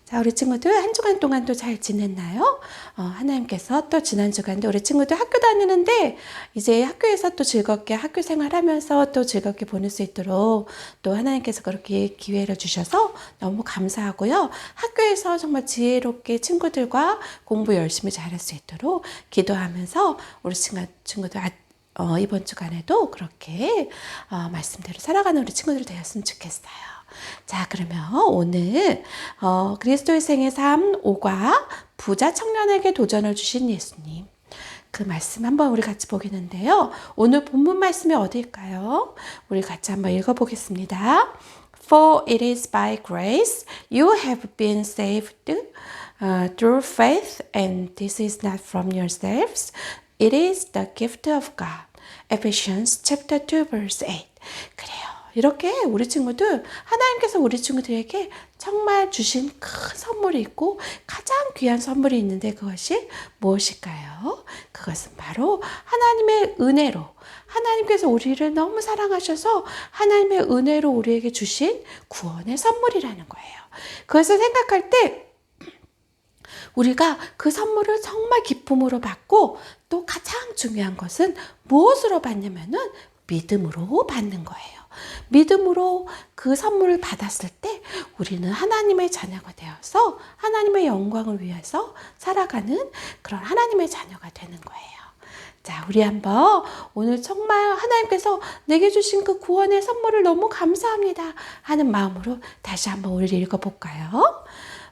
자, 우리 친구들 한 주간 동안 또 잘 지냈나요? 하나님께서 또 지난 주간도 우리 친구들 학교 다니는데 이제 학교에서 또 즐겁게 학교 생활하면서 또 즐겁게 보낼 수 있도록 또 하나님께서 그렇게 기회를 주셔서 너무 감사하고요. 학교에서 정말 지혜롭게 친구들과 공부 열심히 잘할 수 있도록 기도하면서 우리 친구들 이번 주간에도 그렇게 말씀대로 살아가는 우리 친구들 되었으면 좋겠어요. 자, 그러면 오늘 그리스도의 생애 삶 5과 부자 청년에게 도전을 주신 예수님, 그 말씀 한번 우리 같이 보겠는데요. 오늘 본문 말씀이 어디일까요? 우리 같이 한번 읽어보겠습니다. For it is by grace you have been saved through faith, and this is not from yourselves. It is the gift of God. Ephesians chapter 2 verse 8. 그래요. 이렇게 우리 친구들, 하나님께서 우리 친구들에게 정말 주신 큰 선물이 있고 가장 귀한 선물이 있는데 그것이 무엇일까요? 그것은 바로 하나님의 은혜로, 하나님께서 우리를 너무 사랑하셔서 하나님의 은혜로 우리에게 주신 구원의 선물이라는 거예요. 그것을 생각할 때 우리가 그 선물을 정말 기쁨으로 받고, 또 가장 중요한 것은 무엇으로 받냐면은 믿음으로 받는 거예요. 믿음으로 그 선물을 받았을 때 우리는 하나님의 자녀가 되어서 하나님의 영광을 위해서 살아가는 그런 하나님의 자녀가 되는 거예요. 자, 우리 한번 오늘 정말 하나님께서 내게 주신 그 구원의 선물을 너무 감사합니다 하는 마음으로 다시 한번 우리 읽어볼까요?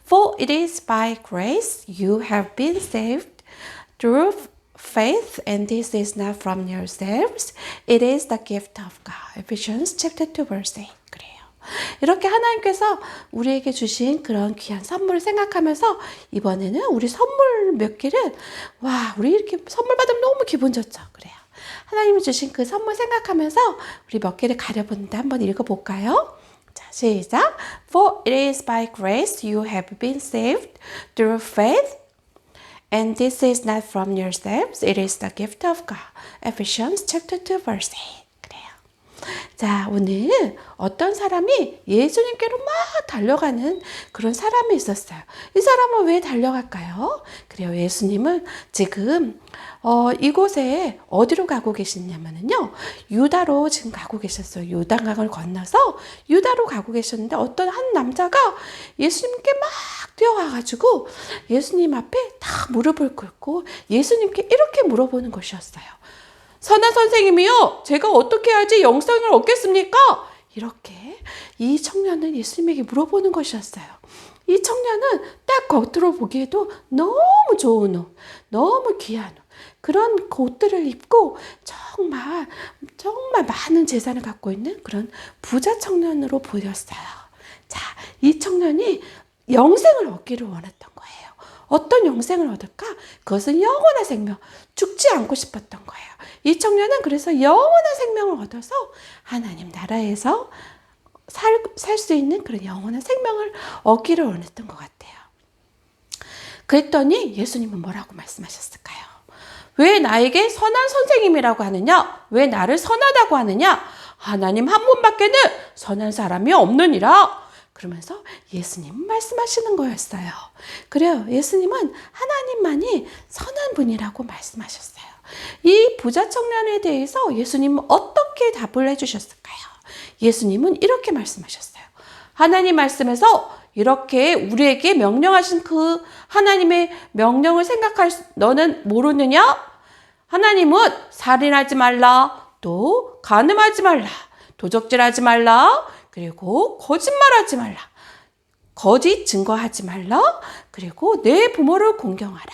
For it is by grace you have been saved through faith, and this is not from yourselves. It is the gift of God. Ephesians chapter 2 verse 8. 그래요. 이렇게 하나님께서 우리에게 주신 그런 귀한 선물을 생각하면서 이번에는 우리 선물 몇 개를, 우리 이렇게 선물 받으면 너무 기분 좋죠. 그래요. 하나님이 주신 그 선물 생각하면서 우리 몇 개를 가려보는데 한번 읽어볼까요? 자, 시작. For it is by grace you have been saved through faith, and this is not from yourselves. It is the gift of God. Ephesians chapter 2 verse 8. 그래요. 자, 오늘 어떤 사람이 예수님께로 막 달려가는 그런 사람이 있었어요. 이 사람은 왜 달려갈까요? 그래요. 예수님은 지금 이곳에 어디로 가고 계시냐면요, 유다로 지금 가고 계셨어요. 요단강을 건너서 유다로 가고 계셨는데 어떤 한 남자가 예수님께 막 뛰어와가지고 예수님 앞에 다 무릎을 꿇고 예수님께 이렇게 물어보는 것이었어요. 선한 선생님이요, 제가 어떻게 해야지 영생을 얻겠습니까? 이렇게 이 청년은 예수님에게 물어보는 것이었어요. 이 청년은 딱 겉으로 보기에도 너무 좋은 옷, 너무 귀한 옷, 그런 옷들을 입고 정말 많은 재산을 갖고 있는 그런 부자 청년으로 보였어요. 자, 이 청년이 영생을 얻기를 원했던 거예요. 어떤 영생을 얻을까? 그것은 영원한 생명, 죽지 않고 싶었던 거예요. 이 청년은 그래서 영원한 생명을 얻어서 하나님 나라에서 살 수 있는 그런 영원한 생명을 얻기를 원했던 것 같아요. 그랬더니 예수님은 뭐라고 말씀하셨을까요? 왜 나에게 선한 선생님이라고 하느냐? 왜 나를 선하다고 하느냐? 하나님 한 분밖에는 선한 사람이 없느니라. 그러면서 예수님 말씀하시는 거였어요. 그래요. 예수님은 하나님만이 선한 분이라고 말씀하셨어요. 이 부자 청년에 대해서 예수님은 어떻게 답을 해주셨을까요? 예수님은 이렇게 말씀하셨어요. 하나님 말씀에서 이렇게 우리에게 명령하신 그 하나님의 명령을 생각할 너는 모르느냐? 하나님은 살인하지 말라, 또 간음하지 말라, 도적질하지 말라, 그리고 거짓말하지 말라, 거짓 증거하지 말라, 그리고 내 부모를 공경하라.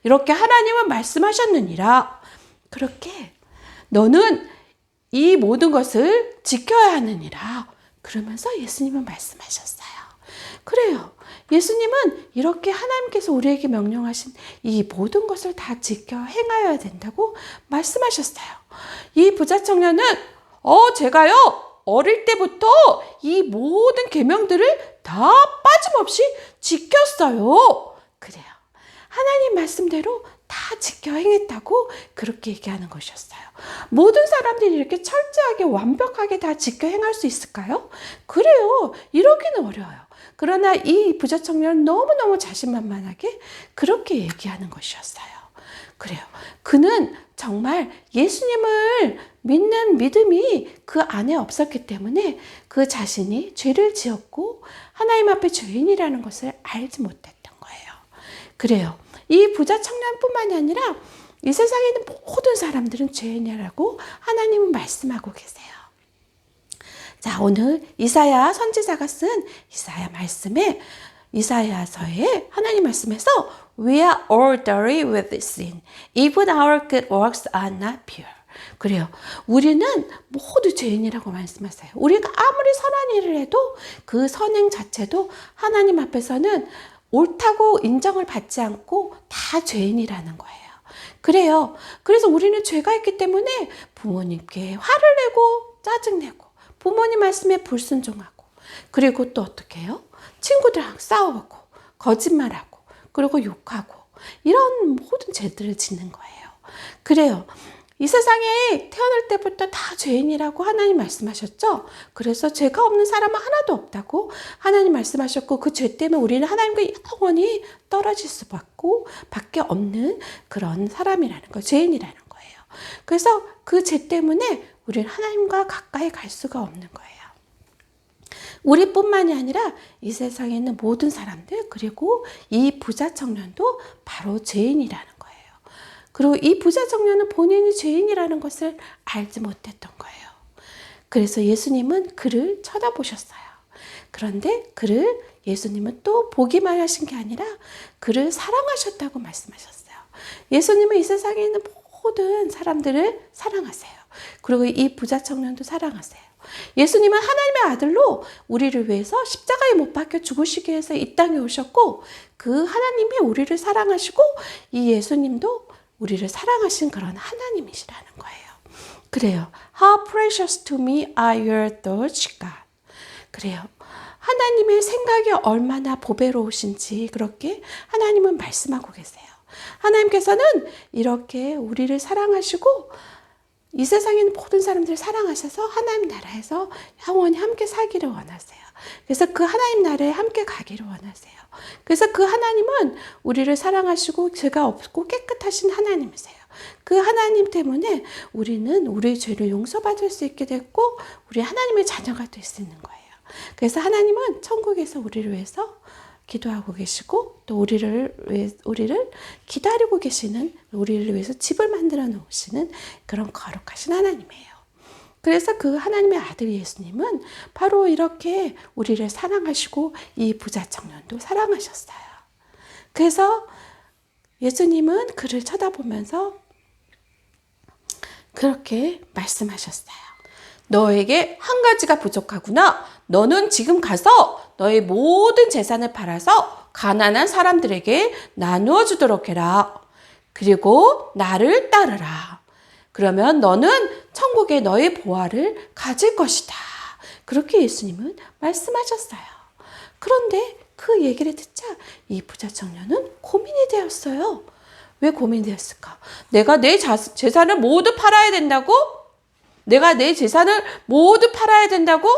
이렇게 하나님은 말씀하셨느니라. 그렇게 너는 이 모든 것을 지켜야 하느니라. 그러면서 예수님은 말씀하셨어요. 그래요. 예수님은 이렇게 하나님께서 우리에게 명령하신 이 모든 것을 다 지켜 행하여야 된다고 말씀하셨어요. 이 부자 청년은 제가요 어릴 때부터 이 모든 계명들을 다 빠짐없이 지켰어요. 그래요. 하나님 말씀대로 다 지켜 행했다고 그렇게 얘기하는 것이었어요. 모든 사람들이 이렇게 철저하게 완벽하게 다 지켜 행할 수 있을까요? 그래요. 이러기는 어려워요. 그러나 이 부자 청년은 너무너무 자신만만하게 그렇게 얘기하는 것이었어요. 그래요. 그는 정말 예수님을 믿는 믿음이 그 안에 없었기 때문에 그 자신이 죄를 지었고 하나님 앞에 죄인이라는 것을 알지 못했던 거예요. 그래요. 이 부자 청년뿐만이 아니라 이 세상에 있는 모든 사람들은 죄인이라고 하나님은 말씀하고 계세요. 자, 오늘 이사야 선지자가 쓴 이사야 말씀에 이사야서의 하나님 말씀에서 We are all dirty with sin. Even our good works are not pure. 그래요. 우리는 모두 죄인이라고 말씀하세요. 우리가 아무리 선한 일을 해도 그 선행 자체도 하나님 앞에서는 옳다고 인정을 받지 않고 다 죄인이라는 거예요. 그래요. 그래서 우리는 죄가 있기 때문에 부모님께 화를 내고 짜증내고 부모님 말씀에 불순종하고 그리고 또 어떻게 해요? 친구들하고 싸우고 거짓말하고 그리고 욕하고 이런 모든 죄들을 짓는 거예요. 그래요. 이 세상에 태어날 때부터 다 죄인이라고 하나님 말씀하셨죠. 그래서 죄가 없는 사람은 하나도 없다고 하나님 말씀하셨고 그 죄 때문에 우리는 하나님과 영원히 떨어질 수밖에 없는 그런 사람이라는 거예요. 죄인이라는 거예요. 그래서 그 죄 때문에 우리는 하나님과 가까이 갈 수가 없는 거예요. 우리뿐만이 아니라 이 세상에 있는 모든 사람들 그리고 이 부자 청년도 바로 죄인이라는 거예요. 그리고 이 부자 청년은 본인이 죄인이라는 것을 알지 못했던 거예요. 그래서 예수님은 그를 쳐다보셨어요. 그런데 그를 예수님은 또 보기만 하신 게 아니라 그를 사랑하셨다고 말씀하셨어요. 예수님은 이 세상에 있는 모든 사람들을 사랑하세요. 그리고 이 부자 청년도 사랑하세요. 예수님은 하나님의 아들로 우리를 위해서 십자가에 못 박혀 죽으시기 위해서 이 땅에 오셨고 그 하나님이 우리를 사랑하시고 이 예수님도 우리를 사랑하신 그런 하나님이시라는 거예요. 그래요. How precious to me are your thoughts, God. 그래요. 하나님의 생각이 얼마나 보배로우신지 그렇게 하나님은 말씀하고 계세요. 하나님께서는 이렇게 우리를 사랑하시고 이 세상에 있는 모든 사람들을 사랑하셔서 하나님 나라에서 영원히 함께 살기를 원하세요. 그래서 그 하나님 나라에 함께 가기를 원하세요. 그래서 그 하나님은 우리를 사랑하시고 죄가 없고 깨끗하신 하나님이세요. 그 하나님 때문에 우리는 우리의 죄를 용서받을 수 있게 됐고 우리 하나님의 자녀가 될 수 있는 거예요. 그래서 하나님은 천국에서 우리를 위해서 기도하고 계시고 또 우리를 기다리고 계시는 우리를 위해서 집을 만들어 놓으시는 그런 거룩하신 하나님이에요. 그래서 그 하나님의 아들 예수님은 바로 이렇게 우리를 사랑하시고 이 부자 청년도 사랑하셨어요. 그래서 예수님은 그를 쳐다보면서 그렇게 말씀하셨어요. 너에게 한 가지가 부족하구나. 너는 지금 가서 너의 모든 재산을 팔아서 가난한 사람들에게 나누어 주도록 해라. 그리고 나를 따르라. 그러면 너는 천국에 너의 보화를 가질 것이다. 그렇게 예수님은 말씀하셨어요. 그런데 그 얘기를 듣자 이 부자 청년은 고민이 되었어요. 왜 고민이 되었을까? 내가 내 재산을 모두 팔아야 된다고? 내가 내 재산을 모두 팔아야 된다고?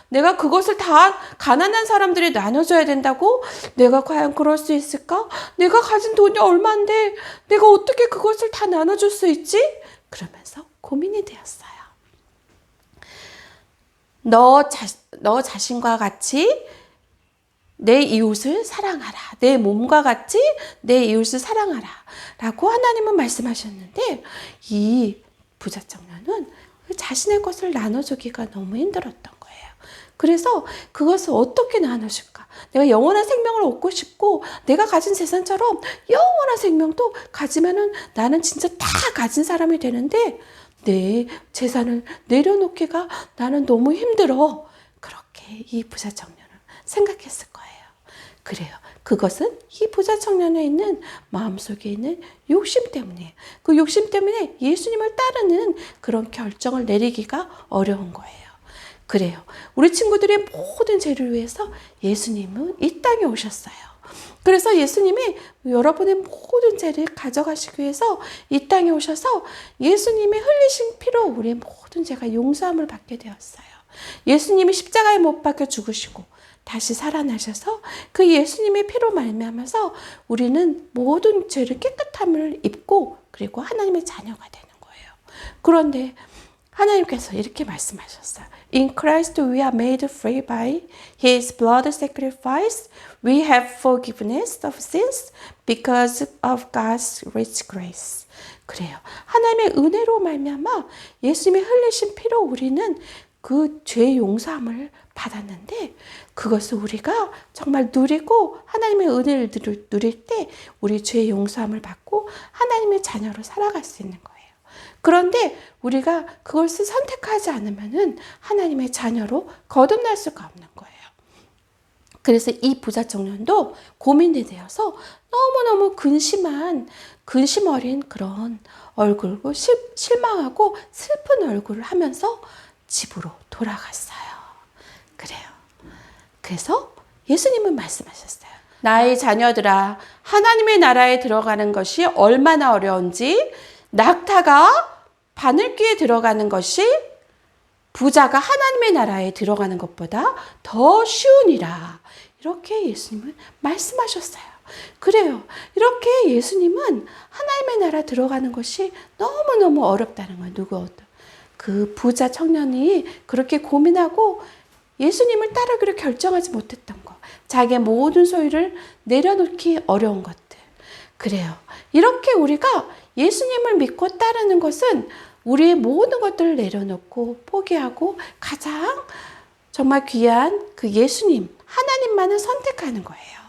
내가 그것을 다 가난한 사람들이 나눠줘야 된다고? 내가 과연 그럴 수 있을까? 내가 가진 돈이 얼만데 내가 어떻게 그것을 다 나눠줄 수 있지? 그러면서 고민이 되었어요. 너 자신과 같이 내 이웃을 사랑하라. 내 몸과 같이 내 이웃을 사랑하라. 라고 하나님은 말씀하셨는데 이 부자 청년은 자신의 것을 나눠주기가 너무 힘들었던 거예요. 그래서 그것을 어떻게 나눠줄까? 내가 영원한 생명을 얻고 싶고 내가 가진 재산처럼 영원한 생명도 가지면은 나는 진짜 다 가진 사람이 되는데 내 재산을 내려놓기가 나는 너무 힘들어. 그렇게 이 부자 청년은 생각했을 거예요. 그래요. 그것은 이 부자 청년에 있는 마음속에 있는 욕심 때문이에요. 그 욕심 때문에 예수님을 따르는 그런 결정을 내리기가 어려운 거예요. 그래요. 우리 친구들의 모든 죄를 위해서 예수님은 이 땅에 오셨어요. 그래서 예수님이 여러분의 모든 죄를 가져가시기 위해서 이 땅에 오셔서 예수님의 흘리신 피로 우리의 모든 죄가 용서함을 받게 되었어요. 예수님이 십자가에 못 박혀 죽으시고 다시 살아나셔서 그 예수님의 피로 말미암아서 우리는 모든 죄를 깨끗함을 입고 그리고 하나님의 자녀가 되는 거예요. 그런데 하나님께서 이렇게 말씀하셨어요. In Christ we are made free by His blood sacrifice. We have forgiveness of sins because of God's rich grace. 그래요. 하나님의 은혜로 말미암아 예수님이 흘리신 피로 우리는 그 죄 용서함을 받았는데 그것을 우리가 정말 누리고 하나님의 은혜를 누릴 때 우리 죄 용서함을 받고 하나님의 자녀로 살아갈 수 있는 거예요. 그런데 우리가 그것을 선택하지 않으면은 하나님의 자녀로 거듭날 수가 없는 거예요. 그래서 이 부자 청년도 고민이 되어서 너무너무 근심 어린 그런 얼굴고 실망하고 슬픈 얼굴을 하면서 집으로 돌아갔어요. 그래요. 그래서 예수님은 말씀하셨어요. 나의 자녀들아, 하나님의 나라에 들어가는 것이 얼마나 어려운지 낙타가 바늘귀에 들어가는 것이 부자가 하나님의 나라에 들어가는 것보다 더 쉬우니라. 이렇게 예수님은 말씀하셨어요. 그래요. 이렇게 예수님은 하나님의 나라 들어가는 것이 너무너무 어렵다는 거예요. 그 부자 청년이 그렇게 고민하고 예수님을 따르기로 결정하지 못했던 거. 자기의 모든 소유를 내려놓기 어려운 것들. 그래요. 이렇게 우리가 예수님을 믿고 따르는 것은 우리의 모든 것들을 내려놓고 포기하고 가장 정말 귀한 그 예수님, 하나님만을 선택하는 거예요.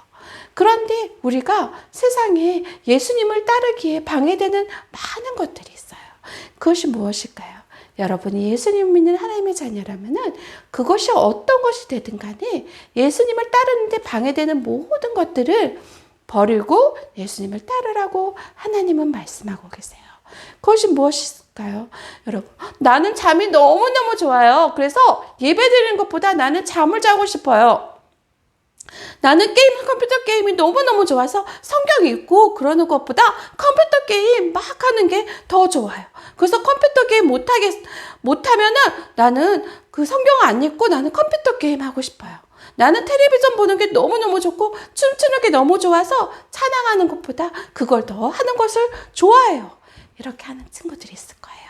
그런데 우리가 세상에 예수님을 따르기에 방해되는 많은 것들이 있어요. 그것이 무엇일까요? 여러분이 예수님 믿는 하나님의 자녀라면은 그것이 어떤 것이 되든 간에 예수님을 따르는데 방해되는 모든 것들을 버리고 예수님을 따르라고 하나님은 말씀하고 계세요. 그것이 무엇일까요? 여러분, 나는 잠이 너무너무 좋아요. 그래서 예배드리는 것보다 나는 잠을 자고 싶어요. 나는 컴퓨터 게임이 너무너무 좋아서 성경 읽고 그러는 것보다 컴퓨터 게임 막 하는 게 더 좋아요. 그래서 컴퓨터 게임 못하면은 나는 그 성경 안 읽고 나는 컴퓨터 게임 하고 싶어요. 나는 텔레비전 보는 게 너무너무 좋고 춤추는 게 너무 좋아서 찬양하는 것보다 그걸 더 하는 것을 좋아해요. 이렇게 하는 친구들이 있을 거예요.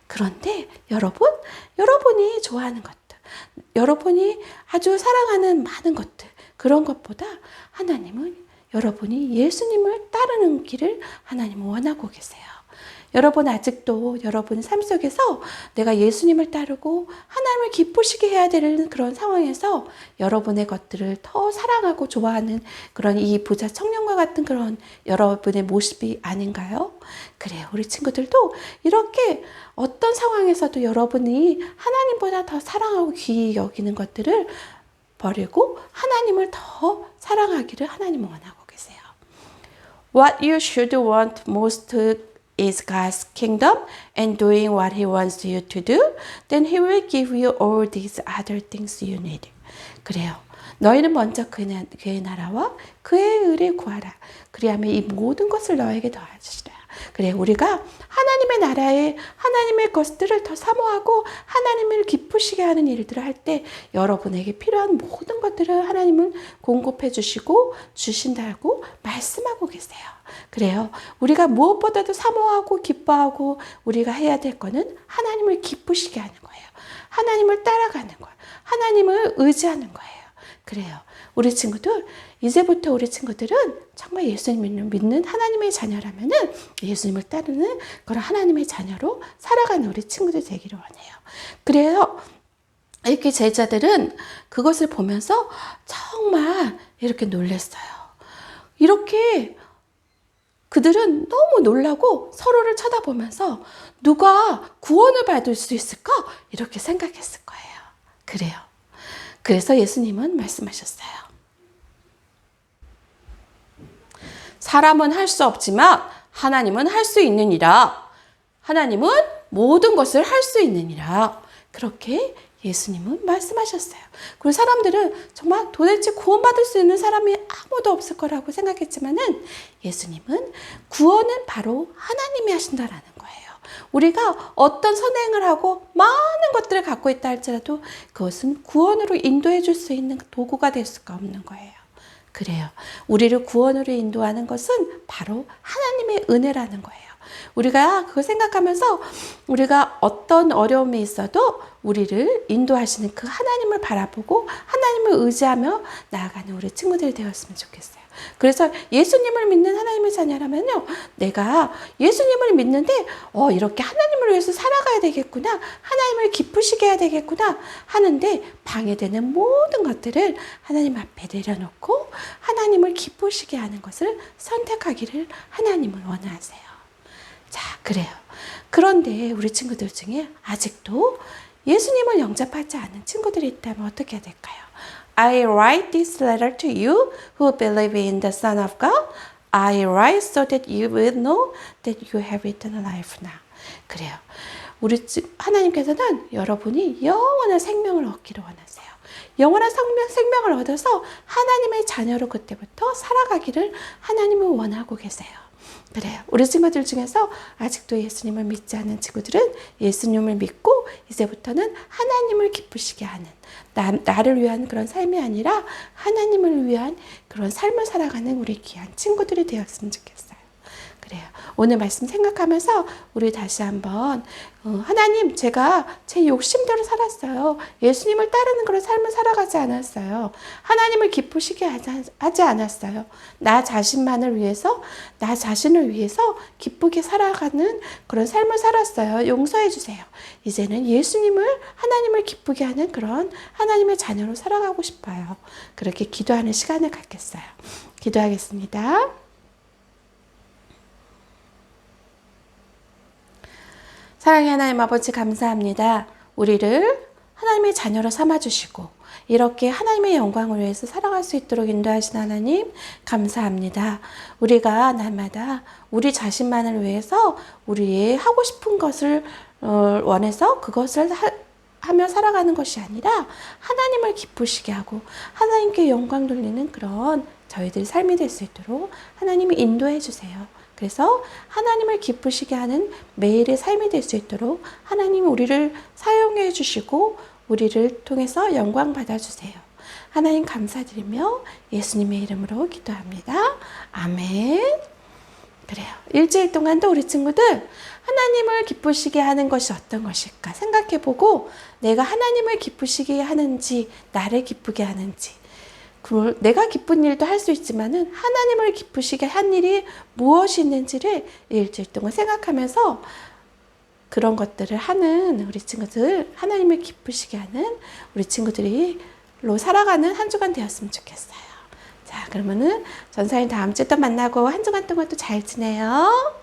그런데 여러분이 좋아하는 것들, 여러분이 아주 사랑하는 많은 것들, 그런 것보다 하나님은 여러분이 예수님을 따르는 길을 하나님은 원하고 계세요. 여러분 아직도 여러분 삶 속에서 내가 예수님을 따르고 하나님을 기쁘시게 해야 되는 그런 상황에서 여러분의 것들을 더 사랑하고 좋아하는 그런 이 부자 청년과 같은 그런 여러분의 모습이 아닌가요? 그래요. 우리 친구들도 이렇게 어떤 상황에서도 여러분이 하나님보다 더 사랑하고 귀히 여기는 것들을 버리고 하나님을 더 사랑하기를 하나님은 원하고 계세요. What you should want most is God's kingdom and doing what He wants you to do, then He will give you all these other things you need. 그래요. 너희는 먼저 그의 나라와 그의 의를 구하라. 그리하면 이 모든 것을 너에게 더하시리라. 그래, 우리가 하나님의 나라에 하나님의 것들을 더 사모하고 하나님을 기쁘시게 하는 일들을 할 때 여러분에게 필요한 모든 것들을 하나님은 공급해 주시고 주신다고 말씀하고 계세요. 그래요. 우리가 무엇보다도 사모하고 기뻐하고 우리가 해야 될 거는 하나님을 기쁘시게 하는 거예요. 하나님을 따라가는 거예요. 하나님을 의지하는 거예요. 그래요. 우리 친구들, 이제부터 우리 친구들은 정말 예수님을 믿는 하나님의 자녀라면은 예수님을 따르는 그런 하나님의 자녀로 살아가는 우리 친구들 되기를 원해요. 그래서 이렇게 제자들은 그것을 보면서 정말 이렇게 놀랐어요. 이렇게 그들은 너무 놀라고 서로를 쳐다보면서 누가 구원을 받을 수 있을까? 이렇게 생각했을 거예요. 그래요. 그래서 예수님은 말씀하셨어요. 사람은 할 수 없지만 하나님은 할 수 있느니라. 하나님은 모든 것을 할 수 있느니라. 그렇게 예수님은 말씀하셨어요. 그리고 사람들은 정말 도대체 구원받을 수 있는 사람이 아무도 없을 거라고 생각했지만은 예수님은 구원은 바로 하나님이 하신다라는 거예요. 우리가 어떤 선행을 하고 많은 것들을 갖고 있다 할지라도 그것은 구원으로 인도해 줄 수 있는 도구가 될 수가 없는 거예요. 그래요. 우리를 구원으로 인도하는 것은 바로 하나님의 은혜라는 거예요. 우리가 그거 생각하면서 우리가 어떤 어려움이 있어도 우리를 인도하시는 그 하나님을 바라보고 하나님을 의지하며 나아가는 우리 친구들이 되었으면 좋겠어요. 그래서 예수님을 믿는 하나님의 자녀라면요, 내가 예수님을 믿는데 이렇게 하나님을 위해서 살아가야 되겠구나, 하나님을 기쁘시게 해야 되겠구나 하는데 방해되는 모든 것들을 하나님 앞에 내려놓고 하나님을 기쁘시게 하는 것을 선택하기를 하나님은 원하세요. 자, 그래요. 그런데 우리 친구들 중에 아직도 예수님을 영접하지 않은 친구들이 있다면 어떻게 해야 될까요? I write this letter to you who believe in the Son of God. I write so that you will know that you have eternal life now. 그래요. 우리 하나님께서는 여러분이 영원한 생명을 얻기를 원하세요. 영원한 생명을 얻어서 하나님의 자녀로 그때부터 살아가기를 하나님은 원하고 계세요. 그래요. 우리 친구들 중에서 아직도 예수님을 믿지 않는 친구들은 예수님을 믿고 이제부터는 하나님을 기쁘시게 하는 나를 위한 그런 삶이 아니라 하나님을 위한 그런 삶을 살아가는 우리 귀한 친구들이 되었으면 좋겠어요. 그래요. 오늘 말씀 생각하면서 우리 다시 한번 하나님, 제가 제 욕심대로 살았어요. 예수님을 따르는 그런 삶을 살아가지 않았어요. 하나님을 기쁘시게 하지 않았어요. 나 자신만을 위해서, 나 자신을 위해서 기쁘게 살아가는 그런 삶을 살았어요. 용서해 주세요. 이제는 예수님을, 하나님을 기쁘게 하는 그런 하나님의 자녀로 살아가고 싶어요. 그렇게 기도하는 시간을 갖겠어요. 기도하겠습니다. 사랑의 하나님 아버지, 감사합니다. 우리를 하나님의 자녀로 삼아주시고 이렇게 하나님의 영광을 위해서 살아갈 수 있도록 인도하신 하나님, 감사합니다. 우리가 날마다 우리 자신만을 위해서 우리의 하고 싶은 것을 원해서 그것을 하며 살아가는 것이 아니라 하나님을 기쁘시게 하고 하나님께 영광 돌리는 그런 저희들 삶이 될 수 있도록 하나님이 인도해 주세요. 그래서 하나님을 기쁘시게 하는 매일의 삶이 될 수 있도록 하나님이 우리를 사용해 주시고 우리를 통해서 영광 받아주세요. 하나님 감사드리며 예수님의 이름으로 기도합니다. 아멘. 그래요. 일주일 동안도 우리 친구들 하나님을 기쁘시게 하는 것이 어떤 것일까 생각해보고 내가 하나님을 기쁘시게 하는지 나를 기쁘게 하는지 내가 기쁜 일도 할 수 있지만은 하나님을 기쁘시게 한 일이 무엇이 있는지를 일주일 동안 생각하면서 그런 것들을 하는 우리 친구들, 하나님을 기쁘시게 하는 우리 친구들이로 살아가는 한 주간 되었으면 좋겠어요. 자, 그러면은 전사님 다음 주에 또 만나고 한 주간 동안 또 잘 지내요.